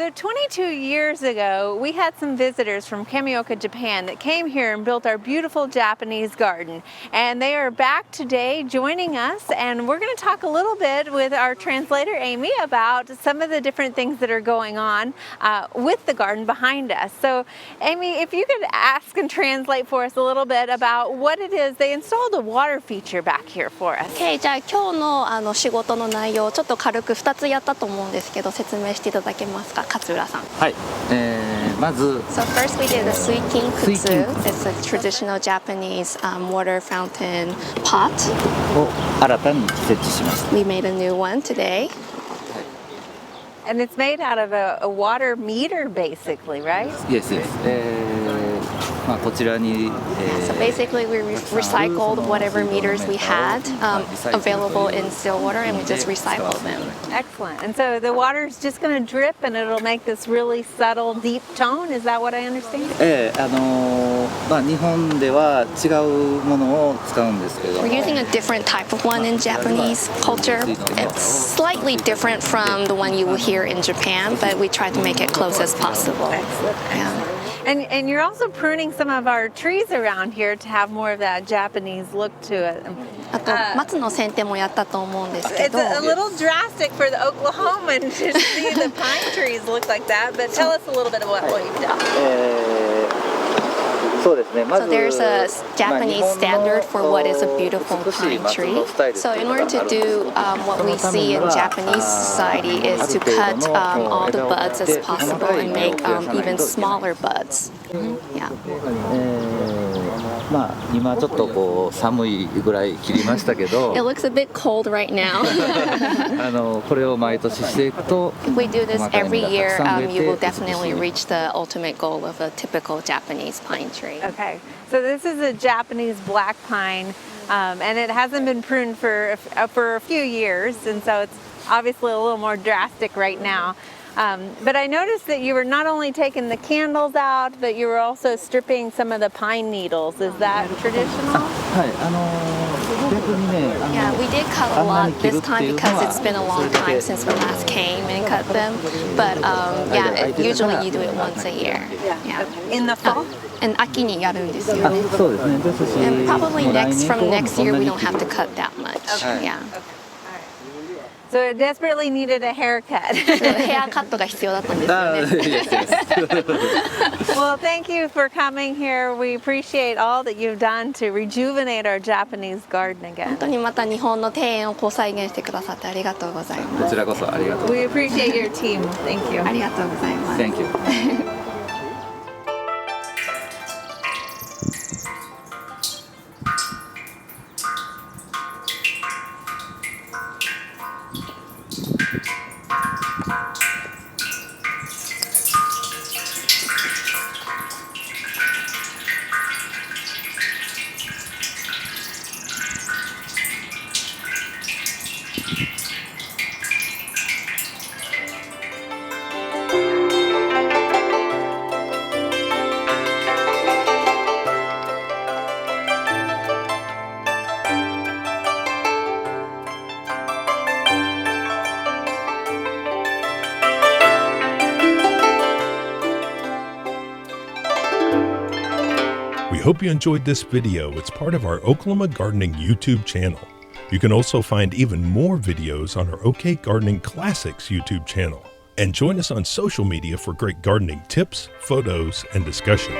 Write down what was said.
So 22 years ago, we had some visitors from Kameoka, Japan that came here and built our beautiful Japanese garden. And they are back today joining us, and we're going to talk a little bit with our translator, Amy, about some of the different things that are going on with the garden behind us. So, Amy, if you could ask and translate for us a little bit about what it is. They installed a water feature back here for us. Okay, じゃあ今日の仕事の内容をちょっと軽く2つやったと思うんですけど、説明していただけますか、勝浦さん。はい。まず So first we did the Suikinkutsu. It's a traditional Japanese water fountain pot. を新たに設置しました。 We made a new one today. And it's made out of a water meter, basically, right? Yes, yes. こちらに So basically we recycled whatever meters we had available in still water, and we just recycled them. Excellent. And so the water is just going to drip and it'll make this really subtle, deep tone. Is that what I understand? 日本では違うものを使うんですけど We're using a different type of one in Japanese culture. It's slightly different from the one you will hear in Japan, but we try to make it close as possible. Yeah. And you're also pruning some of our trees around here to have more of that Japanese look to it. あと松の剪定もやったと思うんですけ It's ど。 a little drastic for the Oklahoman to see the pine trees look like that, but tell us a little bit about what you've done. そうですね。まず So there's a Japanese standard for what is a beautiful pine tree. So in order to do what we see in Japanese society is to cut all the buds as possible and make even smaller buds. Yeah. 今ちょっとこう寒いぐらい切りましたけど It looks a bit cold right now. これを毎年していくと If we do this every year, you will definitely reach the ultimate goal of a typical Japanese pine tree. Okay, so this is a Japanese black pine, and it hasn't been pruned for a few years, and so it's obviously a little more drastic right now. But I noticed that you were not only taking the candles out, but you were also stripping some of the pine needles. Is that traditional? はい逆にね Yeah, we did cut a lot this time because it's been a long time since we last came and cut them. But usually you do it once a year. Yeah. In the fall? And 秋にやるんですよ。そうですね。ですし And probably もう来年以降 from も next そん year な we に don't have to cut that much. Yeah. So it desperately needed a haircut. ヘアカットが必要だったんですよね。Well, thank you for coming here. We appreciate all that you've done to rejuvenate our Japanese garden 本 again. 当にまた日本の庭園をこう再現してくださってありがとうございます。こちらこそありがとう We appreciate your team. Thank you. ありがとうございます。 Thank you. We hope you enjoyed this video. It's part of our Oklahoma Gardening YouTube channel. You can also find even more videos on our OK Gardening Classics YouTube channel. And join us on social media for great gardening tips, photos, and discussion.